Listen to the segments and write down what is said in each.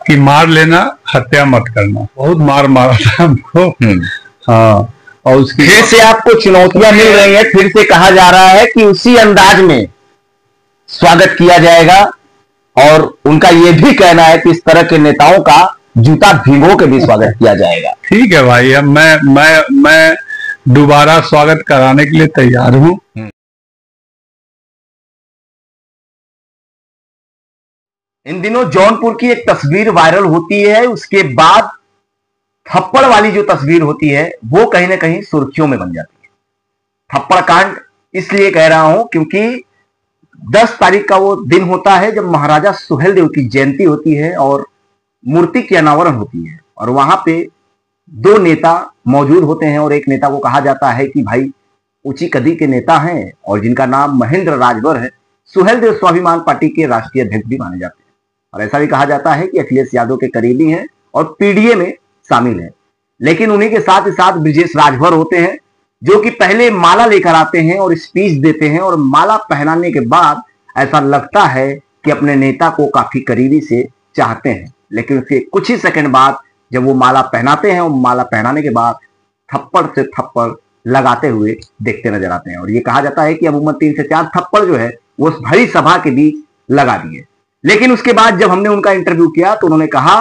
कि मार लेना, हत्या मत करना। बहुत मार मारा था हमको। हाँ, और उसकी फिर से आपको चुनौतियां मिल रही हैं। फिर से कहा जा रहा है कि उसी अंदाज में स्वागत किया जाएगा, और उनका यह भी कहना है कि इस तरह के नेताओं का जूता भिगो के भी स्वागत किया जाएगा। ठीक है भाई, अब मैं दोबारा स्वागत कराने के लिए तैयार हूँ। इन दिनों जौनपुर की एक तस्वीर वायरल होती है, उसके बाद थप्पड़ वाली जो तस्वीर होती है वो कहीं ना कहीं सुर्खियों में बन जाती है। थप्पड़ कांड इसलिए कह रहा हूं क्योंकि 10 तारीख का वो दिन होता है जब महाराजा सुहेलदेव की जयंती होती है और मूर्ति की अनावरण होती है, और वहां पे 2 नेता मौजूद होते हैं, और एक नेता को कहा जाता है कि भाई ऊंची कदी के नेता हैं और जिनका नाम महेंद्र राजभर है। सुहेलदेव स्वाभिमान पार्टी के राष्ट्रीय अध्यक्ष भी माने जाते हैं, और ऐसा भी कहा जाता है कि अखिलेश यादव के करीबी हैं और पीडीए में शामिल है। लेकिन उन्हीं के साथ ही साथ ब्रिजेश राजभर होते हैं, जो कि पहले माला लेकर आते हैं और स्पीच देते हैं, और माला पहनाने के बाद ऐसा लगता है कि अपने नेता को काफी करीबी से चाहते हैं। लेकिन उसके कुछ ही सेकंड बाद जब वो माला पहनाते हैं, और माला पहनाने के बाद थप्पड़ से थप्पड़ लगाते हुए देखते नजर आते हैं। और ये कहा जाता है कि अमूमन 3 से 4 थप्पड़ जो है वो उस भरी सभा के बीच लगा दिए। लेकिन उसके बाद जब हमने उनका इंटरव्यू किया तो उन्होंने कहा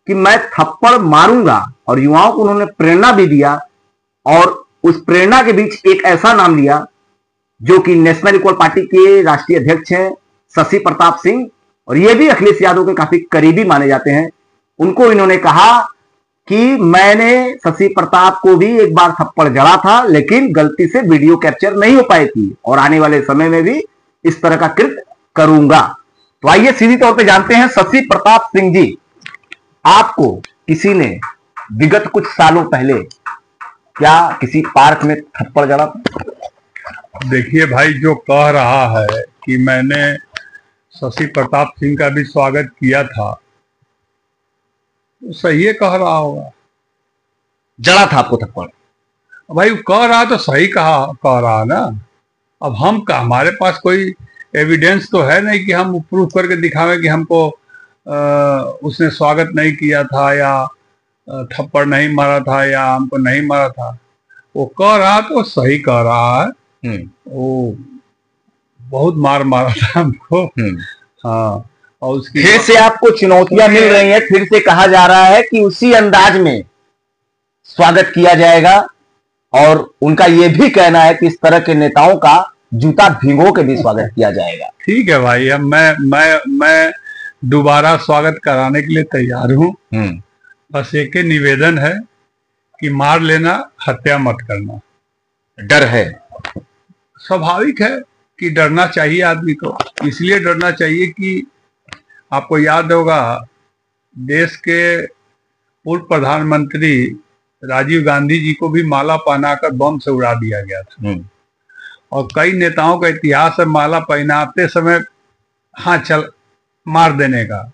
कि मैं थप्पड़ मारूंगा, और युवाओं को उन्होंने प्रेरणा भी दिया, और उस प्रेरणा के बीच एक ऐसा नाम लिया जो कि नेशनल इक्वल पार्टी के राष्ट्रीय अध्यक्ष हैं शशि प्रताप सिंह, और ये भी अखिलेश यादव के काफी करीबी माने जाते हैं। उनको इन्होंने कहा कि मैंने शशि प्रताप को भी एक बार थप्पड़ जड़ा था, लेकिन गलती से वीडियो कैप्चर नहीं हो पाई थी, और आने वाले समय में भी इस तरह का कृत्य करूंगा। तो आइए सीधी तौर पे जानते हैं, शशि प्रताप सिंह जी, आपको किसी ने विगत कुछ सालों पहले क्या किसी पार्क में थप्पड़ जड़ा था? देखिए भाई, जो कह रहा है कि मैंने शशि प्रताप सिंह का भी स्वागत किया था, तो सही है, कह रहा होगा। जड़ा था आपको थप्पड़? भाई कह रहा तो सही कह रहा ना। अब हम का, हमारे पास कोई एविडेंस तो है नहीं कि हम प्रूफ करके दिखावें कि हमको उसने स्वागत नहीं किया था, या थप्पड़ नहीं मारा था, या हमको नहीं मारा था। वो कह रहा तो सही कह रहा है। वो बहुत मार मारा था हमको। हाँ, और उसकी फिर से आपको चुनौतियां मिल रही हैं। फिर से कहा जा रहा है कि उसी अंदाज में स्वागत किया जाएगा, और उनका यह भी कहना है कि इस तरह के नेताओं का जूता भिगो के भी स्वागत किया जाएगा। ठीक है भाई, अब मैं दोबारा स्वागत कराने के लिए तैयार हूँ। बस एक ही निवेदन है कि मार लेना, हत्या मत करना। डर है, स्वाभाविक है कि डरना चाहिए आदमी को। इसलिए डरना चाहिए कि आपको याद होगा, देश के पूर्व प्रधानमंत्री राजीव गांधी जी को भी माला पहनाकर बम से उड़ा दिया गया था। और कई नेताओं का इतिहास है माला पहनाते समय हाँ चल मार देने का।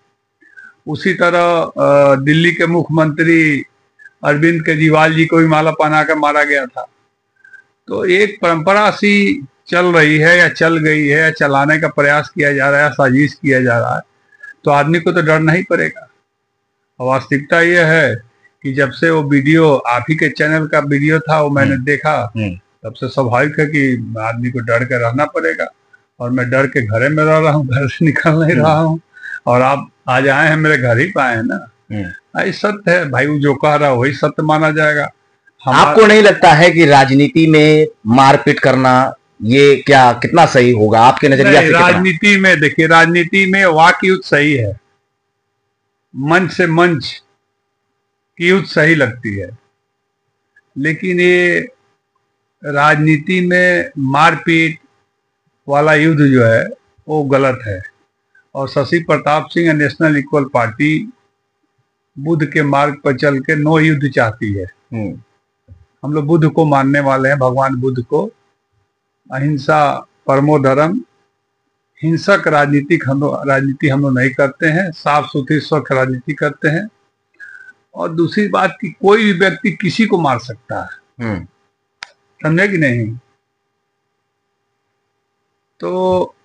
उसी तरह दिल्ली के मुख्यमंत्री अरविंद केजरीवाल जी को भी माला पहनाकर मारा गया था। तो एक परंपरा सी चल रही है, या चल गई है, या चलाने का प्रयास किया जा रहा है, साजिश किया जा रहा है। तो आदमी को तो डरना ही पड़ेगा। वास्तविकता यह है कि जब से वो वीडियो, आप ही के चैनल का वीडियो था, वो मैंने देखा, तब से स्वाभाविक है कि आदमी को डर के रहना पड़ेगा। और मैं डर के घरे में रह रहा हूँ, घर से निकल नहीं रहा हूँ। और आप आज आए हैं, मेरे घर ही पे आए हैं ना। ये सत्य है भाई, वो जो कह रहा है वही सत्य माना जाएगा। आपको नहीं लगता है कि राजनीति में मारपीट करना ये क्या कितना सही होगा आपके नजरिया से? राजनीति में देखिए, राजनीति में वाक युद्ध सही है, मंच से मंच की युद्ध सही लगती है, लेकिन ये राजनीति में मारपीट वाला युद्ध जो है वो गलत है। और Shashi Pratap Singh national equal party Buddha के मार्ग पर चल के नो युद्ध चाहती है। हम लोग बुद्ध को मानने वाले हैं, भगवान बुद्ध को। अहिंसा परमो धर्म, हिंसक राजनीति हम लोग नहीं करते हैं, साफ सुथरी स्वच्छ राजनीति करते हैं। और दूसरी बात कि कोई भी व्यक्ति किसी को मार सकता है, समझे कि नहीं? तो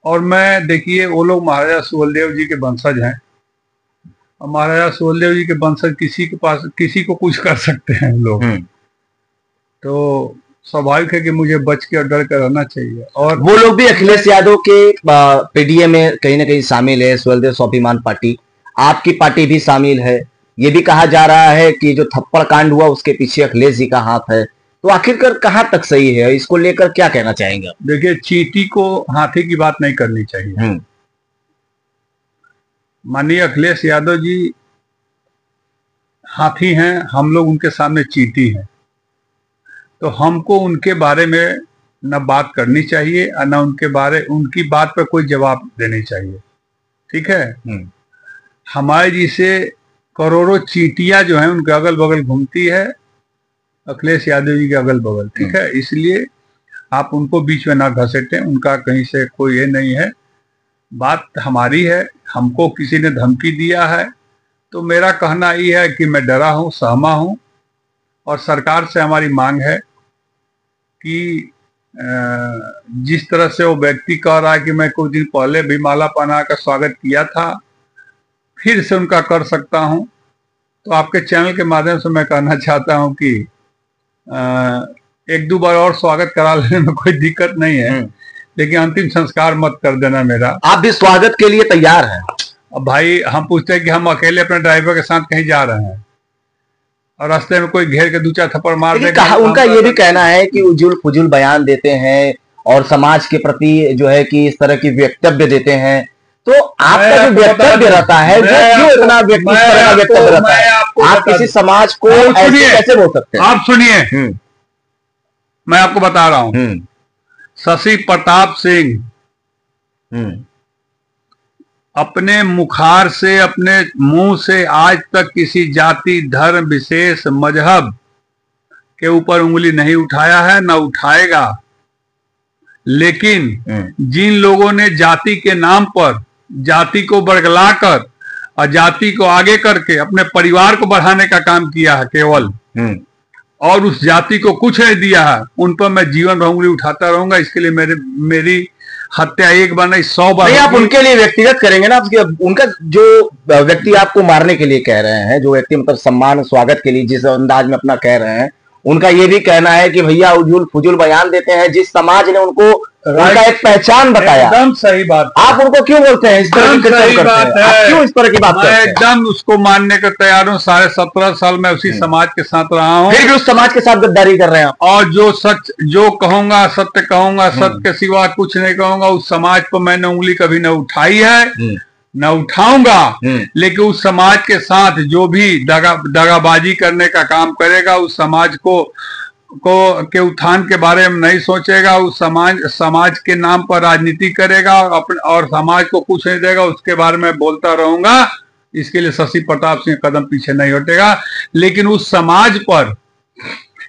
और मैं देखिए, वो लोग महाराजा सुहेलदेव जी के वंशज हैं, और महाराजा सुहेलदेव जी के वंशज किसी को कुछ कर सकते हैं हम लोग। तो स्वाभाविक है कि मुझे बच के और डर कर रहना चाहिए। और वो लोग भी अखिलेश यादव के पीडीए में कहीं ना कहीं शामिल है, सुहेलदेव स्वाभिमान पार्टी, आपकी पार्टी भी शामिल है। ये भी कहा जा रहा है कि जो थप्पड़ कांड हुआ उसके पीछे अखिलेश जी का हाथ है। तो आखिरकार कहां तक सही है, इसको लेकर क्या कहना चाहेंगे? देखिए, चींटी को हाथी की बात नहीं करनी चाहिए। माननीय अखिलेश यादव जी हाथी हैं, हम लोग उनके सामने चींटी हैं। तो हमको उनके बारे में न बात करनी चाहिए और न उनकी बात पर कोई जवाब देनी चाहिए। ठीक है। हमारे जिसे करोड़ों चींटियां जो हैं उनके अगल बगल घूमती है, अखिलेश यादव जी के अगल बगल। ठीक है, इसलिए आप उनको बीच में ना घसीटें, उनका कहीं से कोई ये नहीं है। बात हमारी है, हमको किसी ने धमकी दिया है तो मेरा कहना ये है कि मैं डरा हूं, सहमा हूं और सरकार से हमारी मांग है कि जिस तरह से वो व्यक्ति कह रहा है कि मैं कुछ दिन पहले भी माला पहना कर स्वागत किया था, फिर से उनका कर सकता हूं। तो आपके चैनल के माध्यम से मैं कहना चाहता हूं कि एक दो बार और स्वागत करा लेने में कोई दिक्कत नहीं है, लेकिन अंतिम संस्कार मत कर देना मेरा। आप भी स्वागत के लिए तैयार हैं? अब भाई हम पूछते हैं कि हम अकेले अपने ड्राइवर के साथ कहीं जा रहे हैं और रास्ते में कोई घेर के 2-4 थप्पड़ मार देगा। उनका ये भी कहना है कि उजुल फुजुल बयान देते हैं और समाज के प्रति जो है कि इस तरह की वक्तव्य देते हैं। तो आपका जो वक्तव्य रहता है वो क्यों इतना वक्तव्य रहता है? आप किसी समाज को ऐसे कैसे बोल सकते हैं? आप सुनिए, मैं आपको बता रहा हूं। शशि प्रताप सिंह अपने मुखार से, अपने मुंह से आज तक किसी जाति, धर्म, विशेष, मजहब के ऊपर उंगली नहीं उठाया है, न उठाएगा। लेकिन जिन लोगों ने जाति के नाम पर जाति को बरगलाकर और जाति को आगे करके अपने परिवार को बढ़ाने का काम किया है केवल, और उस जाति को कुछ नहीं दिया है, उन पर मैं जीवन भर उंगली उठाता रहूंगा। इसके लिए मेरी हत्या एक बार नहीं 100 बार। नहीं, आप उनके लिए व्यक्तिगत करेंगे ना? उनका जो व्यक्ति आपको मारने के लिए कह रहे हैं, जो व्यक्ति मतलब सम्मान स्वागत के लिए जिस अंदाज में अपना कह रहे हैं, उनका ये भी कहना है कि भैया उजुल फुजुल बयान देते हैं। जिस समाज ने उनको उनका एक पहचान बताया। एकदम सही बात। आप उनको क्यों बोलते हैं इस तरह की बात है? क्यों इस तरह की बात करते हैं? एकदम उसको मानने को तैयार हूँ। 17.5 साल मैं उसी समाज के साथ रहा हूँ, फिर भी उस समाज के साथ गद्दारी कर रहे हैं। और जो सच जो कहूंगा सत्य कहूंगा, सत्य के सिवा कुछ नहीं कहूंगा। उस समाज पर मैंने उंगली कभी न उठाई है, न उठाऊंगा। लेकिन उस समाज के साथ जो भी दगाबाजी करने का काम करेगा, उस समाज के उत्थान के बारे में नहीं सोचेगा, उस समाज के नाम पर राजनीति करेगा और समाज को कुछ नहीं देगा, उसके बारे में बोलता रहूंगा। इसके लिए शशि प्रताप सिंह कदम पीछे नहीं हटेगा। लेकिन उस समाज पर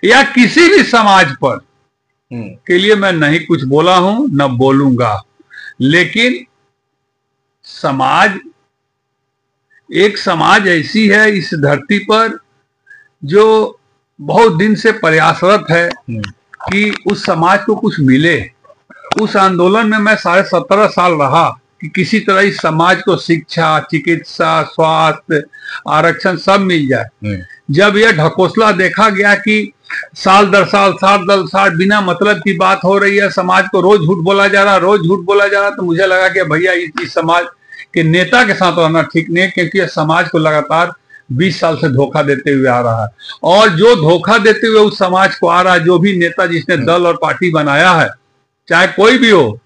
या किसी भी समाज पर के लिए मैं नहीं कुछ बोला हूं, न बोलूंगा। लेकिन एक समाज ऐसी है इस धरती पर जो बहुत दिन से प्रयासरत है कि उस समाज को कुछ मिले। उस आंदोलन में मैं 17.5 साल रहा कि किसी तरह इस समाज को शिक्षा, चिकित्सा, स्वास्थ्य, आरक्षण सब मिल जाए। जब यह ढकोसला देखा गया कि साल दर साल बिना मतलब की बात हो रही है, समाज को रोज झूठ बोला जा रहा, तो मुझे लगा कि भैया इस समाज के नेता के साथ रहना ठीक नहीं है, क्योंकि यह समाज को लगातार 20 साल से धोखा देते हुए आ रहा है। और जो धोखा देते हुए उस समाज को आ रहा है, जो भी नेता जिसने दल और पार्टी बनाया है, चाहे कोई भी हो,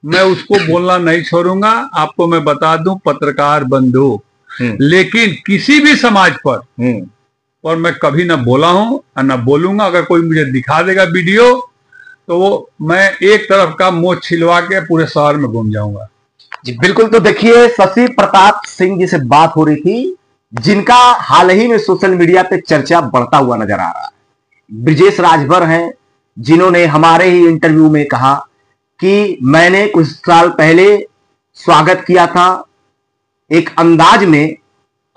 मैं उसको बोलना नहीं छोड़ूंगा। आपको मैं बता दूं, पत्रकार बंधु, लेकिन किसी भी समाज पर मैं कभी न बोला हूं और न बोलूंगा। अगर कोई मुझे दिखा देगा वीडियो तो वो मैं एक तरफ का मोछ छिलवा के पूरे शहर में घूम जाऊंगा। जी बिल्कुल। तो देखिए, शशि प्रताप सिंह जी से बात हो रही थी, जिनका हाल ही में सोशल मीडिया पे चर्चा बढ़ता हुआ नजर आ रहा है। ब्रिजेश राजभर हैं, जिन्होंने हमारे ही इंटरव्यू में कहा कि मैंने कुछ साल पहले स्वागत किया था एक अंदाज में,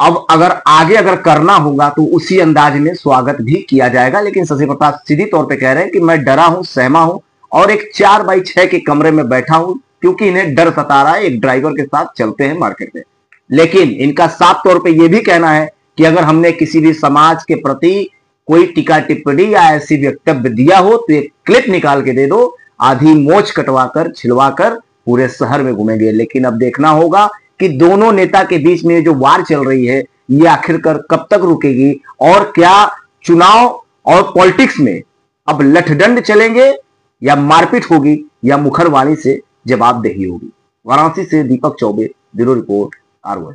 अब अगर करना होगा तो उसी अंदाज में स्वागत भी किया जाएगा। लेकिन शशि प्रताप सीधी तौर पे कह रहे हैं कि मैं डरा हूं, सहमा हूं और एक 4x6 के कमरे में बैठा हूं, क्योंकि इन्हें डर सता रहा है। एक ड्राइवर के साथ चलते हैं मार्केट में। लेकिन इनका साफ तौर पे यह भी कहना है कि अगर हमने किसी भी समाज के प्रति कोई टीका टिप्पणी या ऐसी वक्तव्य दिया हो तो एक क्लिप निकाल के दे दो, आधी मोच कटवाकर छिलवाकर पूरे शहर में घूमेंगे। लेकिन अब देखना होगा कि दोनों नेता के बीच में जो वार चल रही है ये आखिरकार कब तक रुकेगी, और क्या चुनाव और पॉलिटिक्स में अब लठडंड चलेंगे या मारपीट होगी या मुखरवाणी से जवाबदेही होगी। वाराणसी से दीपक चौबे, ब्यूरो रिपोर्ट, आरओआई।